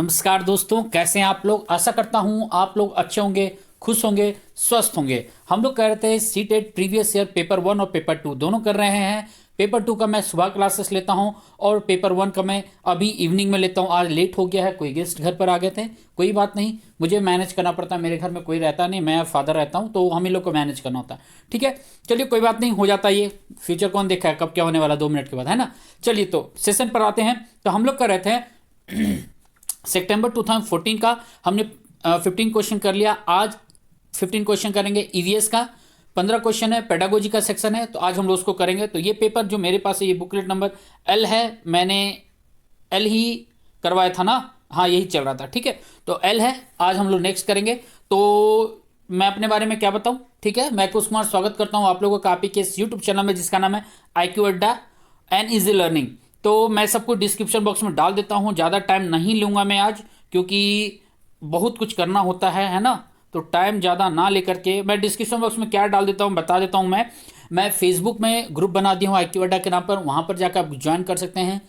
नमस्कार दोस्तों, कैसे हैं आप लोग। आशा करता हूं आप लोग अच्छे होंगे, खुश होंगे, स्वस्थ होंगे। हम लोग कह रहे थे सीटेट प्रीवियस ईयर पेपर 1 और पेपर 2 दोनों कर रहे हैं। पेपर 2 का मैं सुबह क्लासेस लेता हूं और पेपर 1 का मैं अभी इवनिंग में लेता हूं। आज लेट हो गया है, कोई गेस्ट घर पर आ गए थे। कोई बात नहीं, मुझे मैनेज करना पड़ता है। मेरे घर में कोई रहता नहीं, मैं फादर रहता हूं, तो हम ही लोग को मैनेज करना होता है। ठीक है, चलिए कोई बात नहीं, हो जाता है। ये फ्यूचर कौन देखा है, कब क्या होने वाला 2 मिनट के बाद, है ना। चलिए तो सेशन पर आते हैं। तो हम लोग कर रहे थे सितंबर 2014 का हमने 15 क्वेश्चन कर लिया। आज 15 क्वेश्चन करेंगे ईवीएस का। 15 क्वेश्चन है, पेडागोजी का सेक्शन है, तो आज हम लोग उसको करेंगे। तो ये पेपर जो मेरे पास है, ये बुकलेट नंबर एल है। मैंने एल ही करवाया था ना, हाँ यही चल रहा था। ठीक है, तो एल है। आज हम लोग नेक्स्ट करेंगे। तो मैं अपने बारे में क्या बताऊं। ठीक है, मैं कुश कुमार स्वागत करता हूं आप लोगों का आपके इस यूट्यूब चैनल में, जिसका नाम है IQ अड्डा एंड इजी लर्निंग। तो मैं सबको डिस्क्रिप्शन बॉक्स में डाल देता हूँ। ज़्यादा टाइम नहीं लूँगा मैं आज, क्योंकि बहुत कुछ करना होता है ना। तो टाइम ज़्यादा ना लेकर के मैं डिस्क्रिप्शन बॉक्स में क्या डाल देता हूँ बता देता हूँ। मैं फेसबुक में ग्रुप बना दिया हूँ IQ अड्डा के नाम पर, वहाँ पर जाकर आप ज्वाइन कर सकते हैं।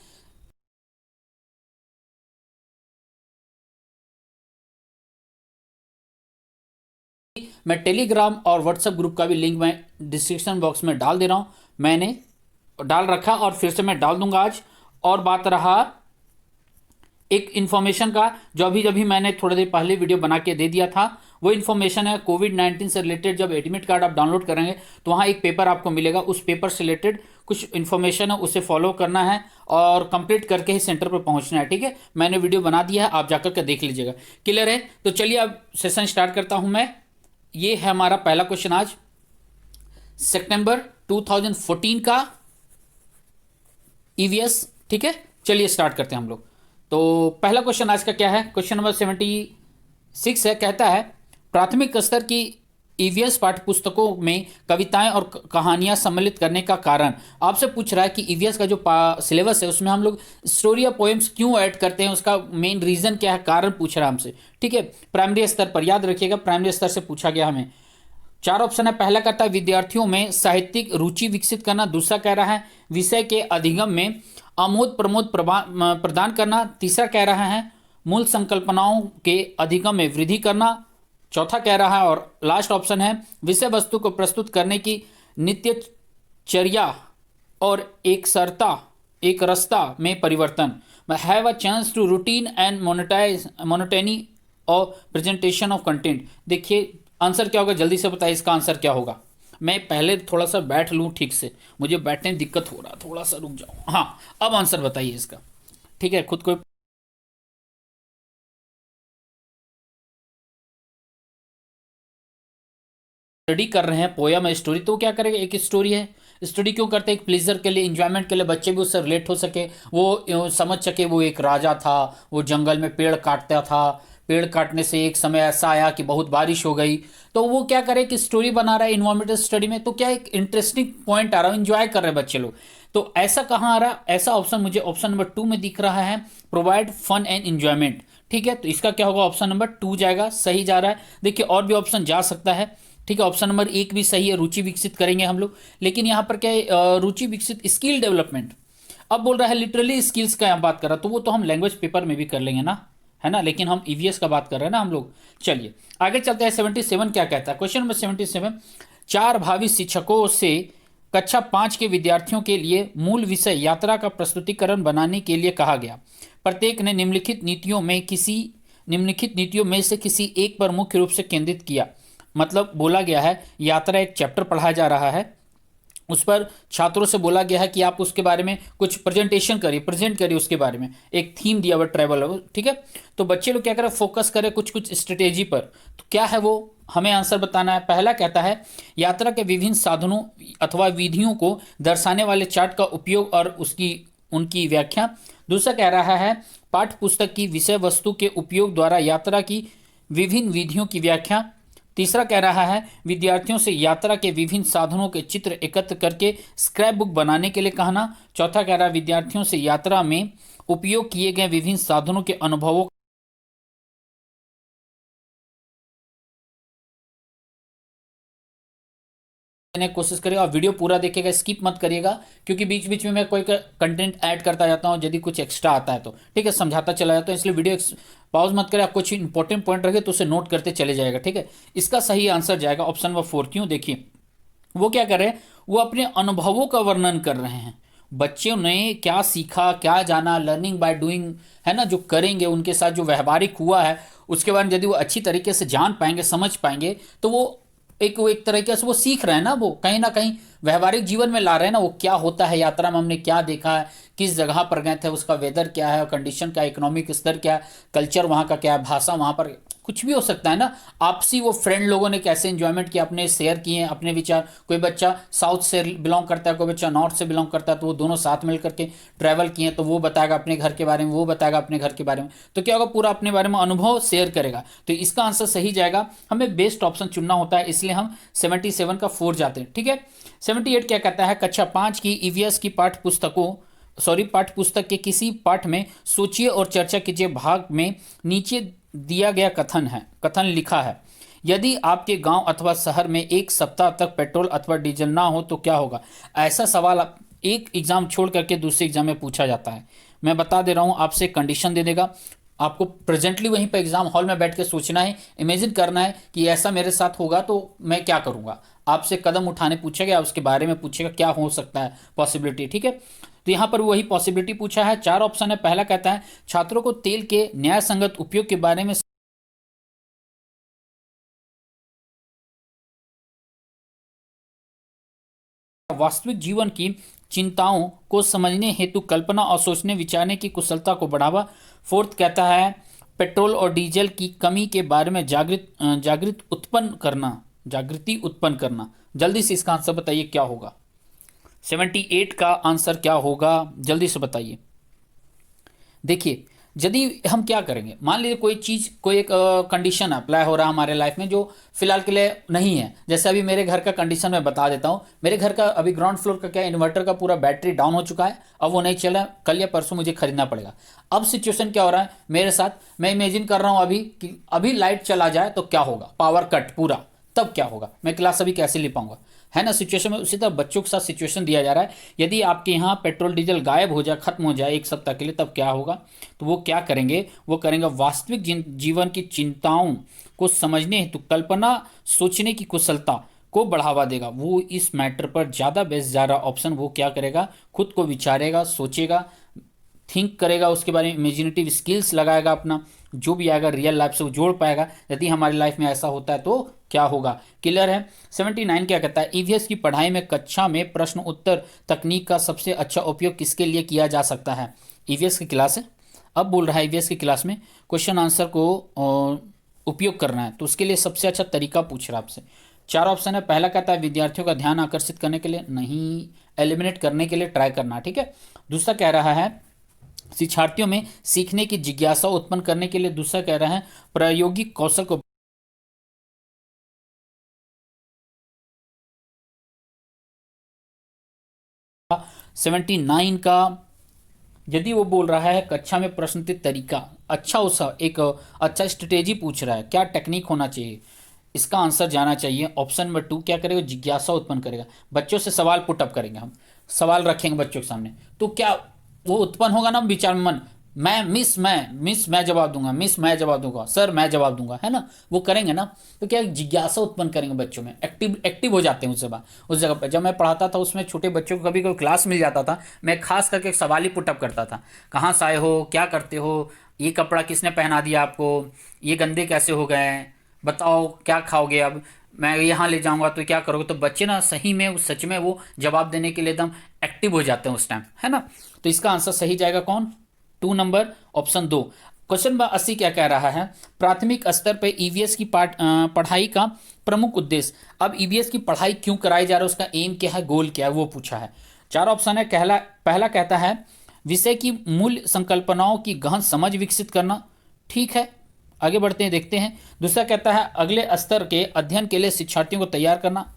मैं टेलीग्राम और व्हाट्सएप ग्रुप का भी लिंक मैं डिस्क्रिप्शन बॉक्स में डाल दे रहा हूँ। मैंने डाल रखा और फिर से मैं डाल दूंगा आज। और बात रहा एक इन्फॉर्मेशन का, जो अभी अभी मैंने थोड़ी देर पहले वीडियो बना के दे दिया था, वो इन्फॉर्मेशन है कोविड-19 से रिलेटेड। जब एडमिट कार्ड आप डाउनलोड करेंगे तो वहाँ एक पेपर आपको मिलेगा। उस पेपर से रिलेटेड कुछ इन्फॉर्मेशन है, उसे फॉलो करना है और कंप्लीट करके ही सेंटर पर पहुँचना है। ठीक है, मैंने वीडियो बना दिया है, आप जाकर के देख लीजिएगा। क्लियर है। तो चलिए अब सेशन स्टार्ट करता हूँ मैं। ये है हमारा पहला क्वेश्चन आज, सितंबर 2014 का ईवीएस। ठीक है, चलिए स्टार्ट करते हैं हम लोग। तो पहला क्वेश्चन आज का क्या है, क्वेश्चन नंबर 76 है। कहता है प्राथमिक स्तर की ईवीएस पाठ्य पुस्तकों में कविताएं और कहानियां सम्मिलित करने का कारण। आपसे पूछ रहा है कि ईवीएस का जो सिलेबस है उसमें हम लोग स्टोरी या पोएम्स क्यों ऐड करते हैं, उसका मेन रीजन क्या है, कारण पूछ रहा है हमसे। ठीक है, प्राइमरी स्तर पर, याद रखिएगा प्राइमरी स्तर से पूछा गया हमें। 4 ऑप्शन है। पहला कहता है विद्यार्थियों में साहित्यिक रुचि विकसित करना। दूसरा कह रहा है विषय के अधिगम में आमोद प्रमोद प्रदान करना। तीसरा कह रहा है मूल संकल्पनाओं के अधिगम में वृद्धि करना। चौथा कह रहा है और लास्ट ऑप्शन है विषय वस्तु को प्रस्तुत करने की नित्यचर्या और एक रस्ता में परिवर्तन। Have a chance to routine and monotony और प्रेजेंटेशन ऑफ कंटेंट। देखिए आंसर क्या होगा, जल्दी से बताइए इसका आंसर क्या होगा। मैं पहले थोड़ा सा बैठ लूँ ठीक से, मुझे बैठने में दिक्कत हो रहा, थोड़ा सा रुक जाऊँ। हाँ, अब आंसर बताइए इसका। ठीक है, खुद को स्टडी कर रहे हैं पोयम है, स्टोरी, तो क्या करेंगे, एक स्टोरी है। स्टडी क्यों करते हैं, एक प्लेजर के लिए, इंजॉयमेंट के लिए, बच्चे भी उससे रिलेट हो सके, वो समझ सके वो एक राजा था, वो जंगल में पेड़ काटता था। पेड़ काटने से एक समय ऐसा आया कि बहुत बारिश हो गई, तो वो क्या करे कि स्टोरी बना रहा है इन्वायरमेंटल स्टडी में, तो क्या एक इंटरेस्टिंग पॉइंट आ रहा है, इंजॉय कर रहे हैं बच्चे लोग। तो ऐसा कहाँ आ रहा है, ऐसा ऑप्शन मुझे ऑप्शन नंबर 2 में दिख रहा है, प्रोवाइड फन एंड इंजॉयमेंट। ठीक है, तो इसका क्या होगा, ऑप्शन नंबर 2 जाएगा, सही जा रहा है। देखिए और भी ऑप्शन जा सकता है। ठीक है, ऑप्शन नंबर 1 भी सही है, रुचि विकसित करेंगे हम लोग। लेकिन यहाँ पर क्या है, रुचि विकसित स्किल डेवलपमेंट। अब बोल रहा है लिटरली स्किल्स का यहाँ बात कर रहा है, तो वो तो हम लैंग्वेज पेपर में भी कर लेंगे ना, है ना। लेकिन हम ईवीएस का बात कर रहे हैं ना हम लोग। चलिए आगे चलते हैं। 77 क्या कहता है, क्वेश्चन नंबर 77। 4 भावी शिक्षकों से कक्षा 5 के विद्यार्थियों के लिए मूल विषय यात्रा का प्रस्तुतिकरण बनाने के लिए कहा गया। प्रत्येक ने निम्नलिखित नीतियों में से किसी एक पर मुख्य रूप से केंद्रित किया। मतलब बोला गया है यात्रा एक चैप्टर पढ़ाया जा रहा है, उस पर छात्रों से बोला गया है कि आप उसके बारे में कुछ प्रेजेंट करिए उसके बारे में। एक थीम दिया हुआ ट्रैवल, ठीक है। तो बच्चे लोग क्या करें, फोकस करें कुछ स्ट्रेटेजी पर। तो क्या है वो, हमें आंसर बताना है। पहला कहता है यात्रा के विभिन्न साधनों अथवा विधियों को दर्शाने वाले चार्ट का उपयोग और उनकी व्याख्या। दूसरा कह रहा है पाठ्य पुस्तक की विषय वस्तु के उपयोग द्वारा यात्रा की विभिन्न विधियों की व्याख्या। तीसरा कह रहा है विद्यार्थियों से यात्रा के विभिन्न साधनों के चित्र एकत्र करके स्क्रैप बुक बनाने के लिए कहना। चौथा कह रहा है विद्यार्थियों से यात्रा में उपयोग किए गए विभिन्न साधनों के अनुभवों करने की कोशिश करिएगा और वीडियो पूरा देखिएगा, स्किप मत करिएगा, क्योंकि बीच बीच में मैं कोई कंटेंट ऐड करता जाता हूँ, यदि कुछ एक्स्ट्रा आता है तो। ठीक है, समझाता चला जाता हूँ, इसलिए वीडियो पॉज मत करें, आप कुछ इंपॉर्टेंट पॉइंट रखे तो उसे नोट करते चले जाएगा, ठीक है। इसका सही आंसर जाएगा ऑप्शन नंबर 4। क्यों? देखिए वो क्या कर रहे हैं, वो अपने अनुभवों का वर्णन कर रहे हैं। बच्चों ने क्या सीखा, क्या जाना, लर्निंग बाय डूइंग, है ना, जो करेंगे उनके साथ जो व्यवहारिक हुआ है उसके बारे में यदि वो अच्छी तरीके से जान पाएंगे, समझ पाएंगे, तो वो एक तरीके से वो सीख रहे हैं ना, वो कहीं ना कहीं व्यवहारिक जीवन में ला रहे हैं ना, वो क्या होता है यात्रा में, हमने क्या देखा है, किस जगह पर गए थे, उसका वेदर क्या है, कंडीशन क्या है, इकोनॉमिक स्तर क्या है, कल्चर वहाँ का क्या है, भाषा वहाँ पर कुछ भी हो सकता है ना। आपसी वो फ्रेंड लोगों ने कैसे एंजॉयमेंट किया, अपने शेयर किए अपने विचार। कोई बच्चा साउथ से बिलोंग करता है, कोई बच्चा नॉर्थ से बिलोंग करता है, तो वो दोनों साथ मिल करके ट्रैवल किए, तो वो बताएगा अपने घर के बारे में, वो बताएगा अपने घर के बारे में, तो क्या होगा, पूरा अपने बारे में अनुभव शेयर करेगा। तो इसका आंसर सही जाएगा, हमें बेस्ट ऑप्शन चुनना होता है, इसलिए हम 77 का 4 जाते हैं, ठीक है। 78 क्या कहता है, कक्षा 5 की ईवीएस की पाठ्य पुस्तक के किसी पाठ में सोचिए और चर्चा कीजिए भाग में नीचे दिया गया कथन लिखा है। यदि आपके गांव अथवा शहर में एक सप्ताह तक पेट्रोल अथवा डीजल ना हो तो क्या होगा। ऐसा सवाल एक एग्जाम छोड़ करके दूसरे एग्जाम में पूछा जाता है। मैं बता दे रहा हूं, आपसे कंडीशन दे देगा, आपको प्रेजेंटली वहीं पर एग्जाम हॉल में बैठ के सोचना है, इमेजिन करना है कि ऐसा मेरे साथ होगा तो मैं क्या करूंगा। आपसे कदम उठाने पूछेगा, उसके बारे में पूछेगा क्या हो सकता है पॉसिबिलिटी, ठीक है। तो यहां पर वही पॉसिबिलिटी पूछा है। 4 ऑप्शन है। पहला कहता है छात्रों को तेल के न्याय संगत उपयोग के बारे में वास्तविक जीवन की चिंताओं को समझने हेतु कल्पना और सोचने विचारने की कुशलता को बढ़ावा। फोर्थ कहता है पेट्रोल और डीजल की कमी के बारे में जागृति उत्पन्न करना। जल्दी से इसका आंसर बताइए क्या होगा। 78 का आंसर क्या होगा, जल्दी से बताइए। देखिए यदि हम क्या करेंगे, मान लीजिए कोई चीज़, कोई एक कंडीशन अप्लाई हो रहा है हमारे लाइफ में जो फिलहाल के लिए नहीं है। जैसे अभी मेरे घर का कंडीशन मैं बता देता हूँ। मेरे घर का अभी ग्राउंड फ्लोर का क्या, इन्वर्टर का पूरा बैटरी डाउन हो चुका है, अब वो नहीं चला, कल या परसों मुझे खरीदना पड़ेगा। अब सिचुएशन क्या हो रहा है मेरे साथ, मैं इमेजिन कर रहा हूँ अभी कि अभी लाइट चला जाए तो क्या होगा, पावर कट पूरा, तब क्या होगा, मैं क्लास अभी कैसे ले पाऊंगा, है ना सिचुएशन में। उसी तरह बच्चों के साथ सिचुएशन दिया जा रहा है, यदि आपके यहाँ पेट्रोल डीजल गायब हो जाए, खत्म हो जाए एक सप्ताह के लिए, तब क्या होगा। तो वो क्या करेंगे, वो करेंगे वास्तविक जीवन की चिंताओं को समझने हेतु कल्पना सोचने की कुशलता को बढ़ावा देगा। वो इस मैटर पर ज़्यादा बेस्ट जा रहा ऑप्शन, वो क्या करेगा, खुद को विचारेगा, सोचेगा, थिंक करेगा, उसके बारे में इमेजिनेटिव स्किल्स लगाएगा, अपना जो भी आएगा रियल लाइफ से वो जोड़ पाएगा। यदि हमारी लाइफ में ऐसा होता है तो क्या होगा, क्लियर है। 79 क्या कहता है, ईवीएस की पढ़ाई में कक्षा में प्रश्न उत्तर तकनीक का सबसे अच्छा उपयोग किसके लिए किया जा सकता है। ईवीएस की क्लास है, अब बोल रहा है ईवीएस की क्लास में क्वेश्चन आंसर को उपयोग करना है, तो उसके लिए सबसे अच्छा तरीका पूछ रहा है आपसे। 4 ऑप्शन है। पहला कहता है विद्यार्थियों का ध्यान आकर्षित करने के लिए, नहीं, एलिमिनेट करने के लिए ट्राई करना, ठीक है। दूसरा कह रहा है शिक्षार्थियों में सीखने की जिज्ञासा उत्पन्न करने के लिए। दूसरा कह रहा है प्रायोगिक कौशल को 79 का यदि वो बोल रहा है कक्षा में प्रश्न के तरीका, अच्छा उसका एक अच्छा स्ट्रेटेजी पूछ रहा है, क्या टेक्निक होना चाहिए, इसका आंसर जाना चाहिए ऑप्शन नंबर 2। क्या करेगा, जिज्ञासा उत्पन्न करेगा, बच्चों से सवाल पुटअप करेंगे, हम सवाल रखेंगे बच्चों के सामने, तो क्या वो उत्पन्न होगा ना विचार में, मन मैं जवाब दूंगा, मिस मैं जवाब दूंगा, सर मैं जवाब दूंगा, है ना, वो करेंगे ना, तो क्या जिज्ञासा उत्पन्न करेंगे बच्चों में, एक्टिव हो जाते हैं उस जगह पर। जब मैं पढ़ाता था उसमें छोटे बच्चों को कभी कोई क्लास मिल जाता था, मैं खास करके एक सवाल ही पुटअप करता था, कहाँ से आए हो, क्या करते हो, ये कपड़ा किसने पहना दिया आपको, ये गंदे कैसे हो गए, बताओ क्या खाओगे, अब मैं यहाँ ले जाऊंगा तो क्या करोगे। तो बच्चे ना सही में सच में वो जवाब देने के लिए एकदम एक्टिव हो जाते हैं उस टाइम, है ना। तो इसका आंसर सही जाएगा कौन, 2 नंबर ऑप्शन 2। क्वेश्चन नंबर 80 क्या कह रहा है, प्राथमिक स्तर पर ईवीएस की पढ़ाई का प्रमुख उद्देश्य। अब ईवीएस की पढ़ाई क्यों कराई जा रहा है, उसका एम क्या है, गोल क्या है, वो पूछा है। 4 ऑप्शन है। पहला कहता है विषय की मूल संकल्पनाओं की गहन समझ विकसित करना, ठीक है, आगे बढ़ते हैं देखते हैं। दूसरा कहता है अगले स्तर के अध्ययन के लिए शिक्षार्थियों को तैयार करना,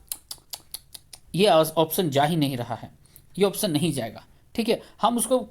ये ऑप्शन जा ही नहीं रहा है, ये ऑप्शन नहीं जाएगा, ठीक है। हम उसको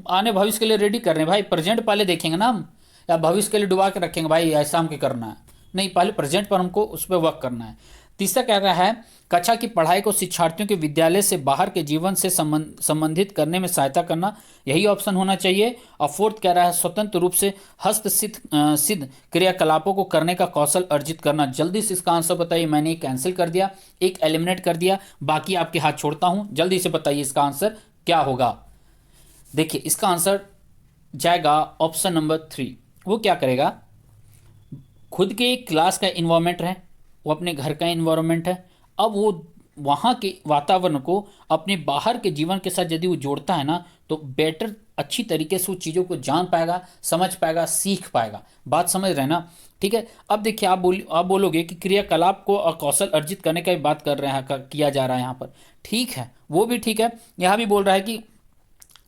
आने भविष्य के लिए रेडी कर रहे हैं भाई, प्रेजेंट पहले देखेंगे ना हम, या भविष्य के लिए डुबा के रखेंगे भाई ऐसा हमको करना है, नहीं, पहले प्रेजेंट पर हमको उस पर वर्क करना है। तीसरा कह रहा है कक्षा की पढ़ाई को शिक्षार्थियों के विद्यालय से बाहर के जीवन से संबंधित करने में सहायता करना, यही ऑप्शन होना चाहिए। और फोर्थ कह रहा है स्वतंत्र रूप से सिद्ध क्रियाकलापों को करने का कौशल अर्जित करना। जल्दी से इसका आंसर बताइए। मैंने एक कैंसिल कर दिया, एक एलिमिनेट कर दिया, बाकी आपके हाथ छोड़ता हूं। जल्दी से बताइए इसका आंसर क्या होगा। देखिए इसका आंसर जाएगा ऑप्शन नंबर 3। वो क्या करेगा, खुद के क्लास का इन्वायरमेंट है, वो अपने घर का इन्वायरमेंट है, अब वो वहाँ के वातावरण को अपने बाहर के जीवन के साथ यदि वो जोड़ता है ना, तो बेटर अच्छी तरीके से वो चीज़ों को जान पाएगा, समझ पाएगा, सीख पाएगा। बात समझ रहे हैं ना? ठीक है। अब देखिए आप बोलोगे कि क्रियाकलाप को कौशल अर्जित करने का भी बात कर रहे हैं, किया जा रहा है यहाँ पर। ठीक है, वो भी ठीक है। यहाँ भी बोल रहा है कि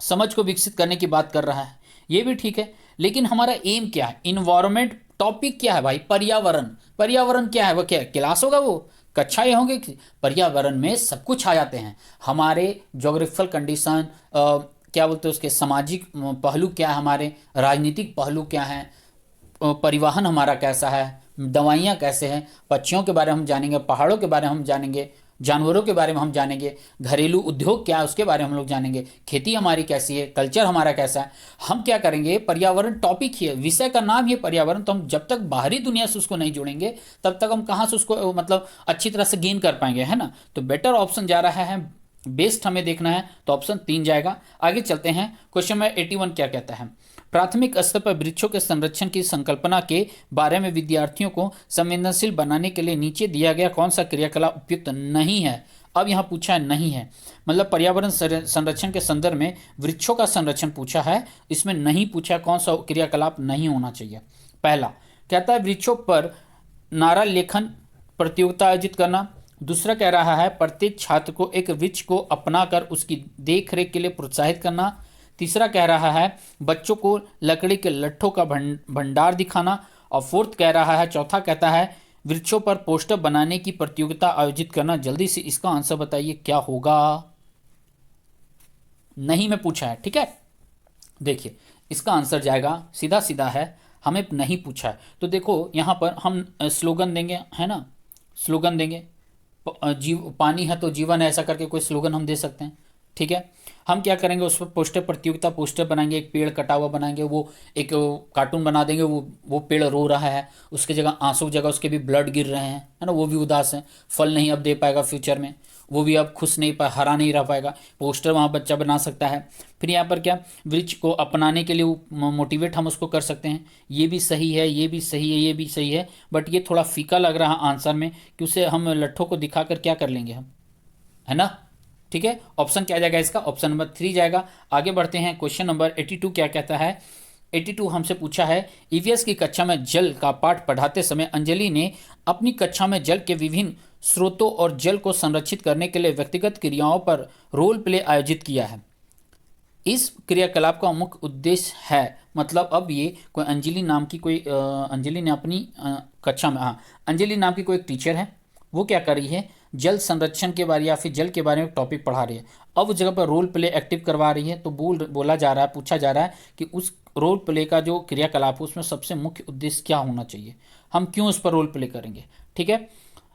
समझ को विकसित करने की बात कर रहा है, ये भी ठीक है। लेकिन हमारा एम क्या है? इन्वायरमेंट टॉपिक क्या है भाई? पर्यावरण। पर्यावरण क्या है? वो क्या क्लास होगा, वो कक्षाएं होंगे? पर्यावरण में सब कुछ आ जाते हैं। हमारे जोग्राफिकल कंडीशन, क्या बोलते हैं उसके, सामाजिक पहलू क्या है, हमारे राजनीतिक पहलू क्या है, परिवहन हमारा कैसा है, दवाइयाँ कैसे हैं, पक्षियों के बारे में हम जानेंगे, पहाड़ों के बारे में हम जानेंगे, जानवरों के बारे में हम जानेंगे, घरेलू उद्योग क्या है उसके बारे में हम लोग जानेंगे, खेती हमारी कैसी है, कल्चर हमारा कैसा है। हम क्या करेंगे, पर्यावरण टॉपिक ही है, विषय का नाम ही है पर्यावरण। तो हम जब तक बाहरी दुनिया से उसको नहीं जोड़ेंगे तब तक हम कहाँ से उसको मतलब अच्छी तरह से गेन कर पाएंगे, है ना? तो बेटर ऑप्शन जा रहा है, बेस्ट हमें देखना है तो ऑप्शन 3 जाएगा। आगे चलते हैं। क्वेश्चन नंबर 81 क्या कहता है? प्राथमिक स्तर पर वृक्षों के संरक्षण की संकल्पना के बारे में विद्यार्थियों को संवेदनशील बनाने के लिए नीचे दिया गया कौन सा क्रियाकलाप उपयुक्त नहीं है? अब यहाँ पूछा है नहीं है, मतलब पर्यावरण संरक्षण के संदर्भ में वृक्षों का संरक्षण पूछा है, इसमें नहीं पूछा कौन सा क्रियाकलाप नहीं होना चाहिए। पहला कहता है वृक्षों पर नारा लेखन प्रतियोगिता आयोजित करना। दूसरा कह रहा है प्रत्येक छात्र को एक वृक्ष को अपनाकर उसकी देख रेख के लिए प्रोत्साहित करना। तीसरा कह रहा है बच्चों को लकड़ी के लट्ठों का भंडार दिखाना। और फोर्थ कह रहा है, चौथा कहता है वृक्षों पर पोस्टर बनाने की प्रतियोगिता आयोजित करना। जल्दी से इसका आंसर बताइए क्या होगा। नहीं में पूछा है, ठीक है। देखिए इसका आंसर जाएगा, सीधा सीधा है, हमें नहीं पूछा है। तो देखो यहाँ पर हम स्लोगन देंगे, है ना, स्लोगन देंगे, पानी है तो जीवन है, ऐसा करके कोई स्लोगन हम दे सकते हैं। ठीक है, हम क्या करेंगे, उस पर पोस्टर प्रतियोगिता पोस्टर बनाएंगे, एक पेड़ कटा हुआ बनाएंगे, वो एक कार्टून बना देंगे, वो पेड़ रो रहा है, उसके जगह आंसू की जगह उसके भी ब्लड गिर रहे हैं, है ना, वो भी उदास है, फल नहीं अब दे पाएगा फ्यूचर में, वो भी अब खुश नहीं पाए, हरा नहीं रह पाएगा। पोस्टर वहाँ बच्चा बना सकता है। फिर यहाँ पर क्या, वृक्ष को अपनाने के लिए मोटिवेट हम उसको कर सकते हैं। ये भी सही है, ये भी सही है, ये भी सही है, बट ये थोड़ा फीका लग रहा है आंसर में कि उसे हम लट्ठों को दिखाकर क्या कर लेंगे हम, है ना। ठीक है, ऑप्शन क्या जाएगा इसका? ऑप्शन नंबर 3 जाएगा। आगे बढ़ते हैं। क्वेश्चन नंबर 82 क्या कहता है? 82 हमसे पूछा है ईवीएस की कक्षा में जल का पाठ पढ़ाते समय अंजलि ने अपनी कक्षा में जल के विभिन्न स्रोतों और जल को संरक्षित करने के लिए व्यक्तिगत क्रियाओं पर रोल प्ले आयोजित किया है। इस क्रियाकलाप का मुख्य उद्देश्य है, मतलब अब ये कोई अंजलि नाम की कोई अंजलि ने अपनी कक्षा में, हाँ, अंजलि नाम की कोई एक टीचर है, वो क्या कर रही है, जल संरक्षण के बारे या फिर जल के बारे में टॉपिक पढ़ा रही है। अब उस जगह पर रोल प्ले एक्टिव करवा रही है, तो बोला जा रहा है, पूछा जा रहा है कि उस रोल प्ले का जो क्रियाकलाप है उसमें सबसे मुख्य उद्देश्य क्या होना चाहिए, हम क्यों उस पर रोल प्ले करेंगे। ठीक है,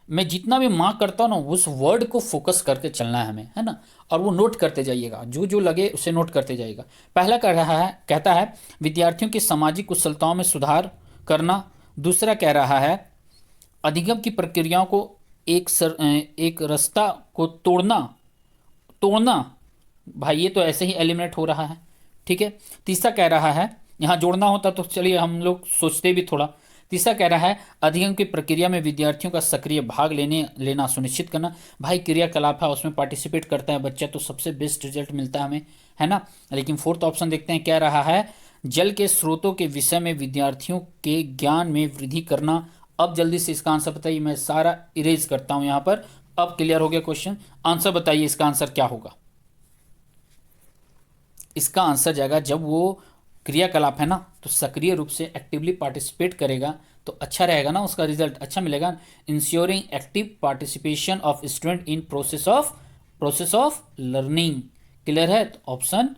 मैं जितना भी मार्क करता हूँ ना, उस वर्ड को फोकस करके चलना है हमें, है ना, और वो नोट करते जाइएगा, जो जो लगे उसे नोट करते जाइएगा। पहला कह रहा है, कहता है विद्यार्थियों की सामाजिक कुशलताओं में सुधार करना। दूसरा कह रहा है अधिगम की प्रक्रियाओं को एक रास्ता को तोड़ना भाई, ये तो ऐसे ही एलिमिनेट हो रहा है। ठीक है, तीसरा कह रहा है, यहाँ जोड़ना होता तो चलिए हम लोग सोचते भी थोड़ा। तीसरा कह रहा है अधिगम की प्रक्रिया में विद्यार्थियों का सक्रिय भाग लेना सुनिश्चित करना। भाई क्रियाकलाप है, उसमें पार्टिसिपेट करता है बच्चा तो सबसे बेस्ट रिजल्ट मिलता है हमें, है ना। लेकिन फोर्थ ऑप्शन देखते हैं, क्या रहा है, जल के स्रोतों के विषय में विद्यार्थियों के ज्ञान में वृद्धि करना। अब जल्दी से इसका आंसर बताइए, मैं सारा इरेज करता हूं यहाँ पर। अब क्लियर हो गया क्वेश्चन, आंसर बताइए इसका आंसर क्या होगा। इसका आंसर जाएगा, जब वो क्रियाकलाप है ना तो सक्रिय रूप से एक्टिवली पार्टिसिपेट करेगा तो अच्छा रहेगा ना, उसका रिजल्ट अच्छा मिलेगा। Ensuring active participation of student in process of learning. Clear है, तो ऑप्शन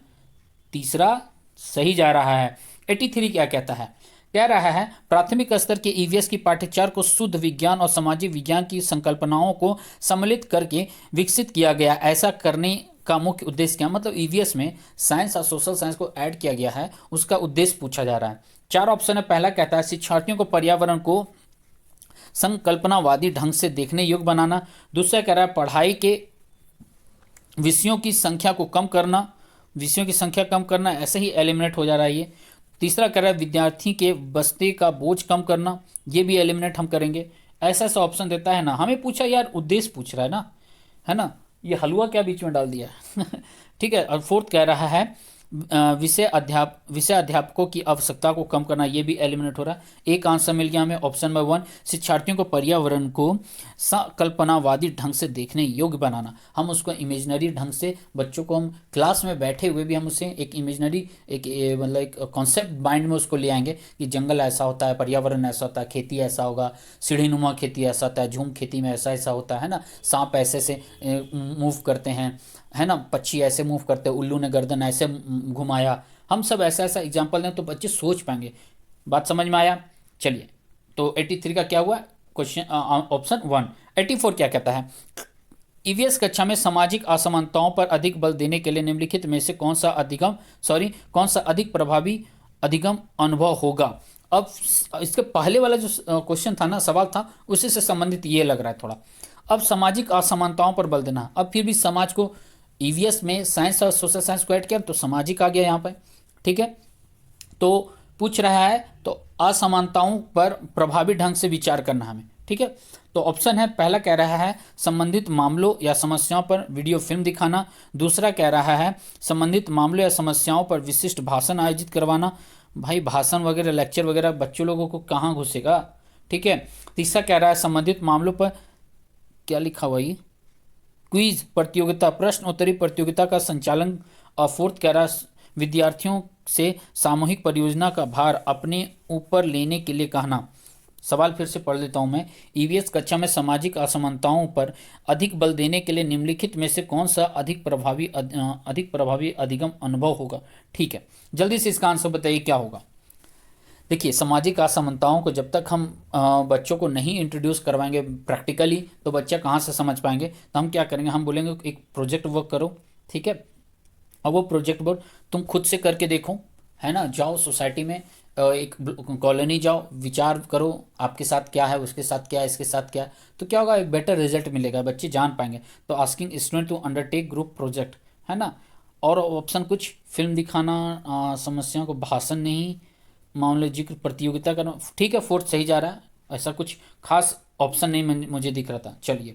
तीसरा सही जा रहा है। 83 क्या कहता है? कह रहा है प्राथमिक स्तर के ईवीएस की पाठ्यचर्या को शुद्ध विज्ञान और सामाजिक विज्ञान की संकल्पनाओं को सम्मिलित करके विकसित किया गया। ऐसा करने का मुख्य उद्देश्य क्या, मतलब ईवीएस में साइंस और सोशल साइंस को ऐड किया गया है, उसका उद्देश्य पूछा जा रहा है। 4 ऑप्शन है। पहला कहता है शिक्षार्थियों को पर्यावरण को संकल्पनावादी ढंग से देखने योग्य बनाना। दूसरा कह रहा है पढ़ाई के विषयों की संख्या को कम करना, विषयों की संख्या कम करना, ऐसे ही एलिमिनेट हो जा रहा है ये। तीसरा कह रहा है विद्यार्थी के बस्ते का बोझ कम करना, ये भी एलिमिनेट हम करेंगे। ऐसा ऐसा ऑप्शन देता है ना, हमें पूछा यार उद्देश्य पूछ रहा है ना, ये हलवा क्या बीच में डाल दिया है ठीक है। और फोर्थ कह रहा है विषय अध्यापकों की आवश्यकता को कम करना, ये भी एलिमिनेट हो रहा है। एक आंसर मिल गया हमें ऑप्शन नंबर 1, शिक्षार्थियों को पर्यावरण को संकल्पनावादी ढंग से देखने योग्य बनाना। हम उसको इमेजिनरी ढंग से, बच्चों को हम क्लास में बैठे हुए भी हम उसे एक इमेजिनरी मतलब एक कॉन्सेप्ट माइंड में उसको ले आएंगे कि जंगल ऐसा होता है, पर्यावरण ऐसा होता है, खेती ऐसा होगा, सीढ़ीनुमा खेती ऐसा होता है, झूम खेती में ऐसा ऐसा होता है ना, सांप ऐसे से मूव करते हैं, है ना, पक्षी ऐसे मूव करते हैं, उल्लू ने गर्दन ऐसे घुमाया। हम सब ऐसा ऐसा एग्जाम्पल दें तो बच्चे सोच पाएंगे। बात समझ में आया? चलिए, तो 83 का क्या हुआ क्वेश्चन, ऑप्शन 1। 84 क्या कहता है, ईवीएस कक्षा में सामाजिक असमानताओं पर अधिक बल देने के लिए निम्नलिखित में से कौन सा अधिक प्रभावी अधिगम अनुभव होगा। अब इसके पहले वाला जो क्वेश्चन था ना, सवाल था, उसी से संबंधित ये लग रहा है थोड़ा। अब सामाजिक असमानताओं पर बल देना, अब फिर भी समाज को ईवीएस में साइंस और सोशल साइंस को ऐड किया तो सामाजिक आ गया यहाँ पे, ठीक है। तो पूछ रहा है तो असमानताओं पर प्रभावी ढंग से विचार करना हमें, ठीक है। तो ऑप्शन है, पहला कह रहा है संबंधित मामलों या समस्याओं पर वीडियो फिल्म दिखाना। दूसरा कह रहा है संबंधित मामलों या समस्याओं पर विशिष्ट भाषण आयोजित करवाना। भाई भाषण वगैरह, लेक्चर वगैरह बच्चों लोगों को कहाँ घुसेगा, ठीक है। तीसरा कह रहा है संबंधित मामलों पर, क्या लिखा हुआ ये, क्विज प्रतियोगिता, प्रश्न उत्तरी प्रतियोगिता का संचालन। और फोर्थ कह रहा है विद्यार्थियों से सामूहिक परियोजना का भार अपने ऊपर लेने के लिए कहना। सवाल फिर से पढ़ लेता हूं मैं, ईवीएस कक्षा में सामाजिक असमानताओं पर अधिक बल देने के लिए निम्नलिखित में से कौन सा अधिक प्रभावी अधिगम अनुभव होगा। ठीक है, जल्दी से इसका आंसर बताइए क्या होगा। देखिए, सामाजिक असमानताओं को जब तक हम बच्चों को नहीं इंट्रोड्यूस करवाएंगे प्रैक्टिकली, तो बच्चा कहाँ से समझ पाएंगे। तो हम क्या करेंगे, हम बोलेंगे एक प्रोजेक्ट वर्क करो, ठीक है। और वो प्रोजेक्ट वर्क तुम खुद से करके देखो, है ना। जाओ सोसाइटी में, एक कॉलोनी जाओ, विचार करो आपके साथ क्या है, उसके साथ क्या है, इसके साथ क्या है, तो क्या होगा, एक बेटर रिजल्ट मिलेगा, बच्चे जान पाएंगे। तो asking student to undertake group project, है ना। और ऑप्शन कुछ फिल्म दिखाना, समस्याओं को भाषण नहीं, मामले जिक्र प्रतियोगिता करना, ठीक है। फोर्थ सही जा रहा है, ऐसा कुछ खास ऑप्शन नहीं मुझे दिख रहा था। चलिए,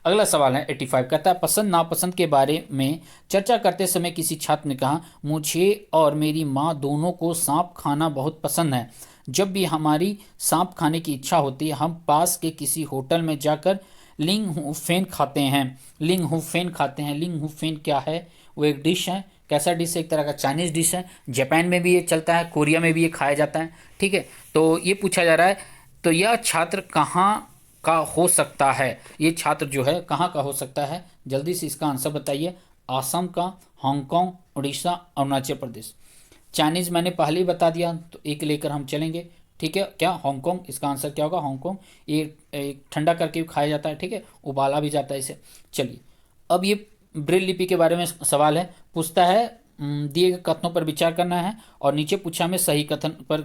अगला सवाल है 85, कहता है पसंद नापसंद के बारे में चर्चा करते समय किसी छात्र ने कहा, मुझे और मेरी माँ दोनों को सांप खाना बहुत पसंद है। जब भी हमारी सांप खाने की इच्छा होती है हम पास के किसी होटल में जाकर लिंग हुफेन खाते हैं। लिंग हुफेन क्या है, वो एक डिश है। कैसा डिश है, एक तरह का चाइनीज़ डिश है। जापान में भी ये चलता है, कोरिया में भी ये खाया जाता है, ठीक है। तो ये पूछा जा रहा है, तो यह छात्र कहाँ का हो सकता है, ये छात्र जो है कहाँ का हो सकता है, जल्दी से इसका आंसर बताइए। असम का, हांगकांग, उड़ीसा, अरुणाचल प्रदेश। चाइनीज़ मैंने पहले ही बता दिया, तो एक लेकर हम चलेंगे, ठीक है। क्या, हांगकांग, इसका आंसर क्या होगा, हांगकांग। ये ठंडा करके भी खाया जाता है, ठीक है, उबाला भी जाता है इसे। चलिए, अब ये ब्रेल लिपि के बारे में सवाल है, पूछता है दिए गए कथनों पर विचार करना है और नीचे पूछा में सही कथन पर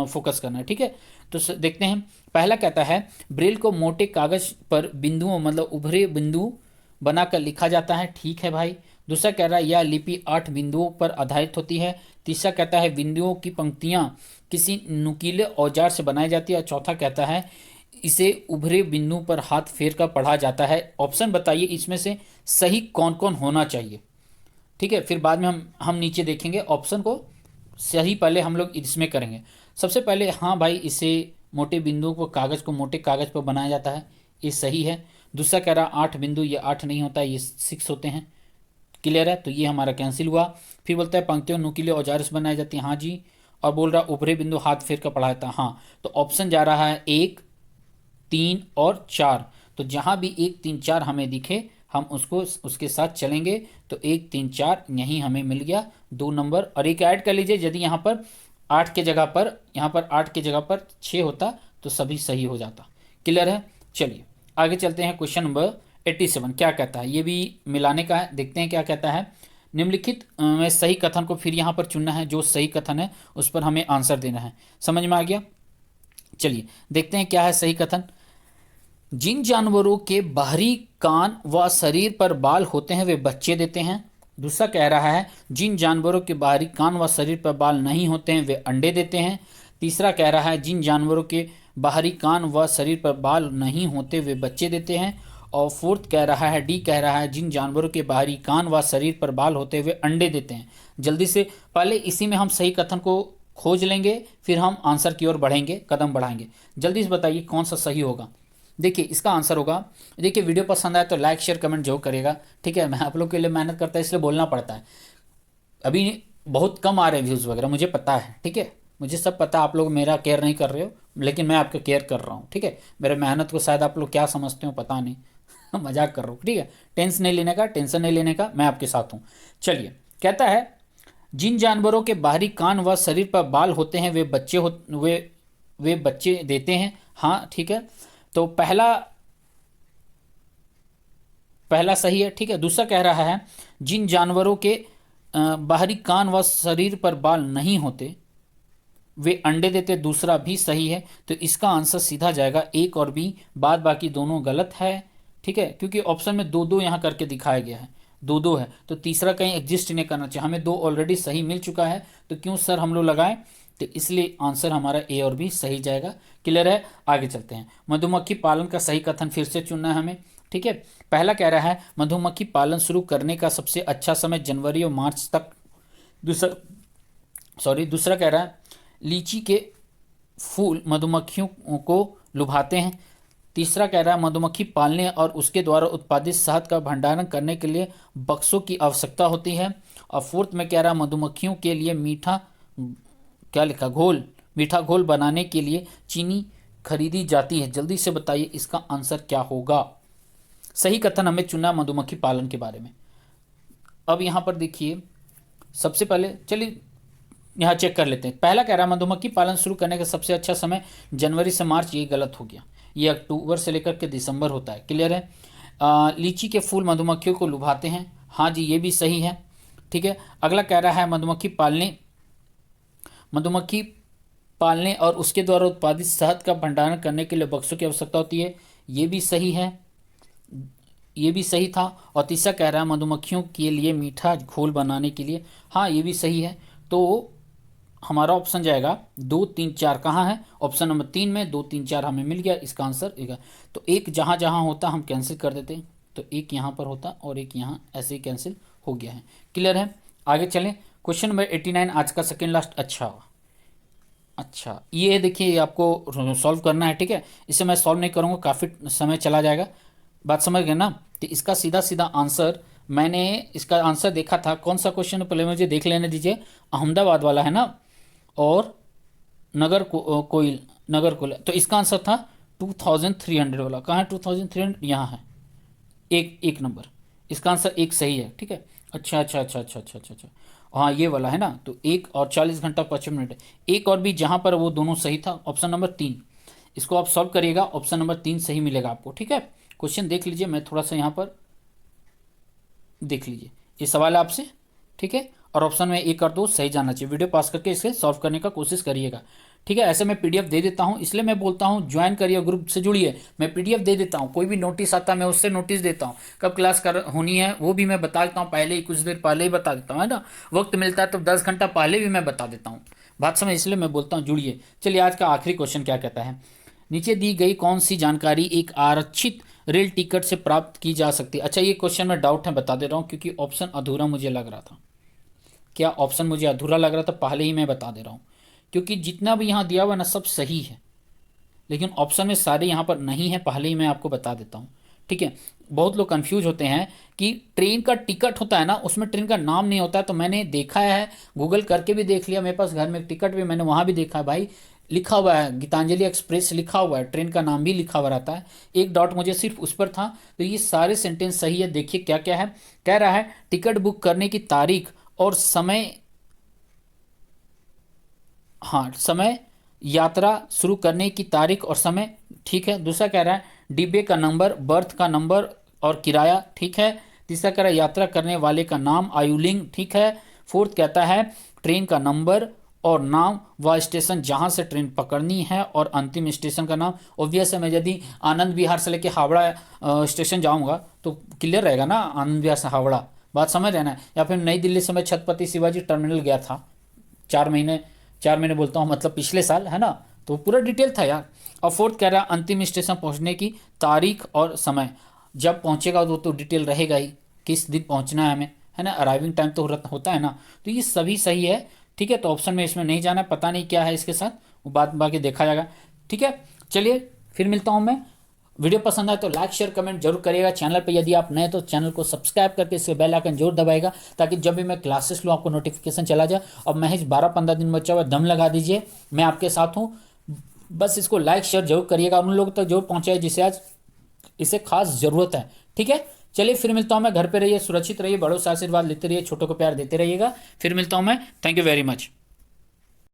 फोकस करना है, ठीक है। तो देखते हैं, पहला कहता है ब्रेल को मोटे कागज पर बिंदुओं, मतलब उभरे बिंदु बनाकर लिखा जाता है, ठीक है भाई। दूसरा कह रहा है यह लिपि 8 बिंदुओं पर आधारित होती है। तीसरा कहता है बिंदुओं की पंक्तियां किसी नुकीले औजार से बनाई जाती है। और चौथा कहता है इसे उभरे बिंदु पर हाथ फेर कर पढ़ा जाता है। ऑप्शन बताइए इसमें से सही कौन कौन होना चाहिए, ठीक है। फिर बाद में हम नीचे देखेंगे ऑप्शन को, सही पहले हम लोग इसमें करेंगे। सबसे पहले, हाँ भाई, इसे मोटे बिंदुओं को, कागज़ को मोटे कागज़ पर बनाया जाता है, ये सही है। दूसरा कह रहा 8 बिंदु, ये 8 नहीं होता है, ये 6 होते हैं, क्लियर है, तो ये हमारा कैंसिल हुआ। फिर बोलता है पंक्तियों नुकीले औजार से बनाई जाती है, हाँ जी। और बोल रहा उभरे बिंदु हाथ फेर कर पढ़ा जाता है, हाँ। तो ऑप्शन जा रहा है 1, 3 और 4। तो जहाँ भी 1, 3, 4 हमें दिखे हम उसको उसके साथ चलेंगे। तो 1, 3, 4 यहीं हमें मिल गया 2 नंबर। और एक ऐड कर लीजिए, यदि यहाँ पर 8 के जगह पर, यहाँ पर 8 के जगह पर 6 होता तो सभी सही हो जाता। क्लियर है। चलिए आगे चलते हैं। क्वेश्चन नंबर 87 क्या कहता है, ये भी मिलाने का है, देखते हैं क्या कहता है। निम्नलिखित में सही कथन को फिर यहाँ पर चुनना है, जो सही कथन है उस पर हमें आंसर देना है। समझ में आ गया। चलिए देखते हैं क्या है सही कथन। जिन जानवरों के बाहरी कान व शरीर पर बाल होते हैं वे बच्चे देते हैं। दूसरा कह रहा है जिन जानवरों के बाहरी कान व शरीर पर बाल नहीं होते हैं वे अंडे देते हैं। तीसरा कह रहा है जिन जानवरों के बाहरी कान व शरीर पर बाल नहीं होते वे बच्चे देते हैं। और फोर्थ कह रहा है, डी कह रहा है जिन जानवरों के बाहरी कान व शरीर पर बाल होते हुए अंडे देते हैं। जल्दी से पहले इसी में हम सही कथन को खोज लेंगे, फिर हम आंसर की ओर बढ़ेंगे, कदम बढ़ाएंगे। जल्दी से बताइए कौन सा सही होगा। देखिए इसका आंसर होगा, देखिए वीडियो पसंद आए तो लाइक शेयर कमेंट जरूर करिएगा, ठीक है। मैं आप लोग के लिए मेहनत करता है इसलिए बोलना पड़ता है। अभी बहुत कम आ रहे हैं व्यूज़ वगैरह, मुझे पता है, ठीक है, मुझे सब पता है। आप लोग मेरा केयर नहीं कर रहे हो, लेकिन मैं आपका केयर कर रहा हूँ, ठीक है। मेरे मेहनत को शायद आप लोग क्या समझते हो पता नहीं मजाक कर रहा हूँ, ठीक है। टेंशन नहीं लेने का, टेंशन नहीं लेने का, मैं आपके साथ हूँ। चलिए कहता है जिन जानवरों के बाहरी कान व शरीर पर बाल होते हैं वे बच्चे देते हैं। हाँ ठीक है, तो पहला पहला सही है, ठीक है। दूसरा कह रहा है जिन जानवरों के बाहरी कान व शरीर पर बाल नहीं होते वे अंडे देते, दूसरा भी सही है। तो इसका आंसर सीधा जाएगा एक और बी, बाद बाकी दोनों गलत है, ठीक है। क्योंकि ऑप्शन में दो दो यहाँ करके दिखाया गया है, दो दो है, तो तीसरा कहीं एग्जिस्ट नहीं करना चाहिए। हमें दो ऑलरेडी सही मिल चुका है, तो क्यों सर हम लोग लगाएं, तो इसलिए आंसर हमारा ए और बी सही जाएगा। क्लियर है। आगे चलते हैं। मधुमक्खी पालन का सही कथन फिर से चुनना है हमें, ठीक है। पहला कह रहा है मधुमक्खी पालन शुरू करने का सबसे अच्छा समय जनवरी और मार्च तक। दूसरा कह रहा है लीची के फूल मधुमक्खियों को लुभाते हैं। तीसरा कह रहा है मधुमक्खी पालने और उसके द्वारा उत्पादित शहद का भंडारण करने के लिए बक्सों की आवश्यकता होती है। और फोर्थ में कह रहा है मधुमक्खियों के लिए क्या लिखा, मीठा घोल बनाने के लिए चीनी खरीदी जाती है। जल्दी से बताइए इसका आंसर क्या होगा। सही कथन हमें चुना मधुमक्खी पालन के बारे में। अब यहाँ पर देखिए, सबसे पहले चलिए यहाँ चेक कर लेते हैं। पहला कह रहा है मधुमक्खी पालन शुरू करने का सबसे अच्छा समय जनवरी से मार्च, ये गलत हो गया, ये अक्टूबर से लेकर के दिसंबर होता है। क्लियर है। लीची के फूल मधुमक्खियों को लुभाते हैं, हाँ जी ये भी सही है, ठीक है। अगला कह रहा है मधुमक्खी पालने और उसके द्वारा उत्पादित शहद का भंडारण करने के लिए बक्सों की आवश्यकता होती है, ये भी सही है, ये भी सही था। और तीसरा कह रहा है मधुमक्खियों के लिए मीठा घोल बनाने के लिए, हाँ ये भी सही है। तो हमारा ऑप्शन जाएगा 2 3 4 कहाँ है, ऑप्शन नंबर 3 में 2 3 4 हमें मिल गया, इसका आंसर एक है। तो एक जहाँ जहाँ होता हम कैंसिल कर देते, तो एक यहाँ पर होता और एक यहाँ, ऐसे ही कैंसिल हो गया है। क्लियर है। आगे चलें। क्वेश्चन नंबर 89 आज का सेकेंड लास्ट। अच्छा ये देखिए, ये आपको सॉल्व करना है, ठीक है। इसे मैं सॉल्व नहीं करूँगा, काफ़ी समय चला जाएगा, बात समझ गए ना। तो इसका सीधा सीधा आंसर, मैंने इसका आंसर देखा था, कौन सा क्वेश्चन है पहले मुझे देख लेने दीजिए। अहमदाबाद वाला है ना, और नगर कोयल, तो इसका आंसर था 2300 वाला। कहाँ है 2300, यहाँ है, एक नंबर। इसका आंसर एक सही है, ठीक है। अच्छा, हाँ ये वाला है ना, तो 1 और 40 घंटा 55 मिनट, एक और भी जहाँ पर वो दोनों सही था, ऑप्शन नंबर 3। इसको आप सॉल्व करिएगा, ऑप्शन नंबर 3 सही मिलेगा आपको, ठीक है। क्वेश्चन देख लीजिए, मैं थोड़ा सा यहाँ पर देख लीजिए, ये सवाल है आपसे, ठीक है। और ऑप्शन में 1 और 2 सही जाना चाहिए। वीडियो पास करके इसे सॉल्व करने का कोशिश करिएगा, ठीक है। ऐसे मैं पीडीएफ दे देता हूँ, इसलिए मैं बोलता हूँ ज्वाइन करिए, ग्रुप से जुड़िए। मैं पीडीएफ दे देता हूँ, कोई भी नोटिस आता है मैं उससे नोटिस देता हूँ, कब क्लास कर होनी है वो भी मैं बता देता हूँ, पहले ही कुछ देर पहले ही बता देता हूँ, है ना। वक्त मिलता है तो 10 घंटा पहले भी मैं बता देता हूँ, बात समझ, इसलिए मैं बोलता हूँ जुड़िए। चलिए आज का आखिरी क्वेश्चन क्या कहता है, नीचे दी गई कौन सी जानकारी एक आरक्षित रेल टिकट से प्राप्त की जा सकती है। अच्छा ये क्वेश्चन में डाउट है, बता दे रहा हूँ, क्योंकि ऑप्शन अधूरा मुझे लग रहा था। क्या ऑप्शन मुझे अधूरा लग रहा था, पहले ही मैं बता दे रहा हूँ, क्योंकि जितना भी यहाँ दिया हुआ ना सब सही है, लेकिन ऑप्शन में सारे यहाँ पर नहीं है, पहले ही मैं आपको बता देता हूँ, ठीक है। बहुत लोग कंफ्यूज होते हैं कि ट्रेन का टिकट होता है ना, उसमें ट्रेन का नाम नहीं होता है। तो मैंने देखा है, गूगल करके भी देख लिया, मेरे पास घर में एक टिकट भी, मैंने वहाँ भी देखा है भाई, लिखा हुआ है गीतांजलि एक्सप्रेस लिखा हुआ है, ट्रेन का नाम भी लिखा हुआ रहता है। एक डाउट मुझे सिर्फ उस पर था। तो ये सारे सेंटेंस सही है। देखिए क्या क्या है, कह रहा है टिकट बुक करने की तारीख और समय, हाँ, समय, यात्रा शुरू करने की तारीख और समय, ठीक है। दूसरा कह रहा है डिब्बे का नंबर, बर्थ का नंबर और किराया, ठीक है। तीसरा कह रहा है यात्रा करने वाले का नाम, आयुलिंग, ठीक है। फोर्थ कहता है ट्रेन का नंबर और नाम, वह स्टेशन जहाँ से ट्रेन पकड़नी है और अंतिम स्टेशन का नाम। ऑब्वियस है, मैं यदि आनंद विहार से लेके हावड़ा स्टेशन जाऊँगा तो क्लियर रहेगा ना, आनंद विहार से हावड़ा, बात समझ रहे ना। या फिर नई दिल्ली से मैं छत्रपति शिवाजी टर्मिनल गया था 4 महीने, 4 महीने बोलता हूँ मतलब पिछले साल, है ना, तो पूरा डिटेल था यार। और फोर्थ कह रहा है अंतिम स्टेशन पहुंचने की तारीख और समय, जब पहुंचेगा वो तो डिटेल रहेगा ही, किस दिन पहुंचना है हमें, है ना, अराइविंग टाइम तो होता है ना। तो ये सभी सही है, ठीक है। तो ऑप्शन में इसमें नहीं जाना है, पता नहीं क्या है इसके साथ, वो बात बाकी देखा जाएगा, ठीक है। चलिए फिर मिलता हूँ मैं। वीडियो पसंद आए तो लाइक शेयर कमेंट जरूर करिएगा। चैनल पे यदि आप नए तो चैनल को सब्सक्राइब करके इसके बेल आइकन जरूर दबाएगा, ताकि जब भी मैं क्लासेस लूँ आपको नोटिफिकेशन चला जाए। और महज 12-15 दिन बचा हुआ, दम लगा दीजिए, मैं आपके साथ हूँ। बस इसको लाइक शेयर जरूर करिएगा, उन लोगों तक जरूर पहुँचाए जिसे आज इसे खास ज़रूरत है, ठीक है। चलिए फिर मिलता हूँ मैं। घर पे रहिए, सुरक्षित रहिए, बड़ों से आशीर्वाद लेते रहिए, छोटों को प्यार देते रहिएगा। फिर मिलता हूँ मैं। Thank you very much.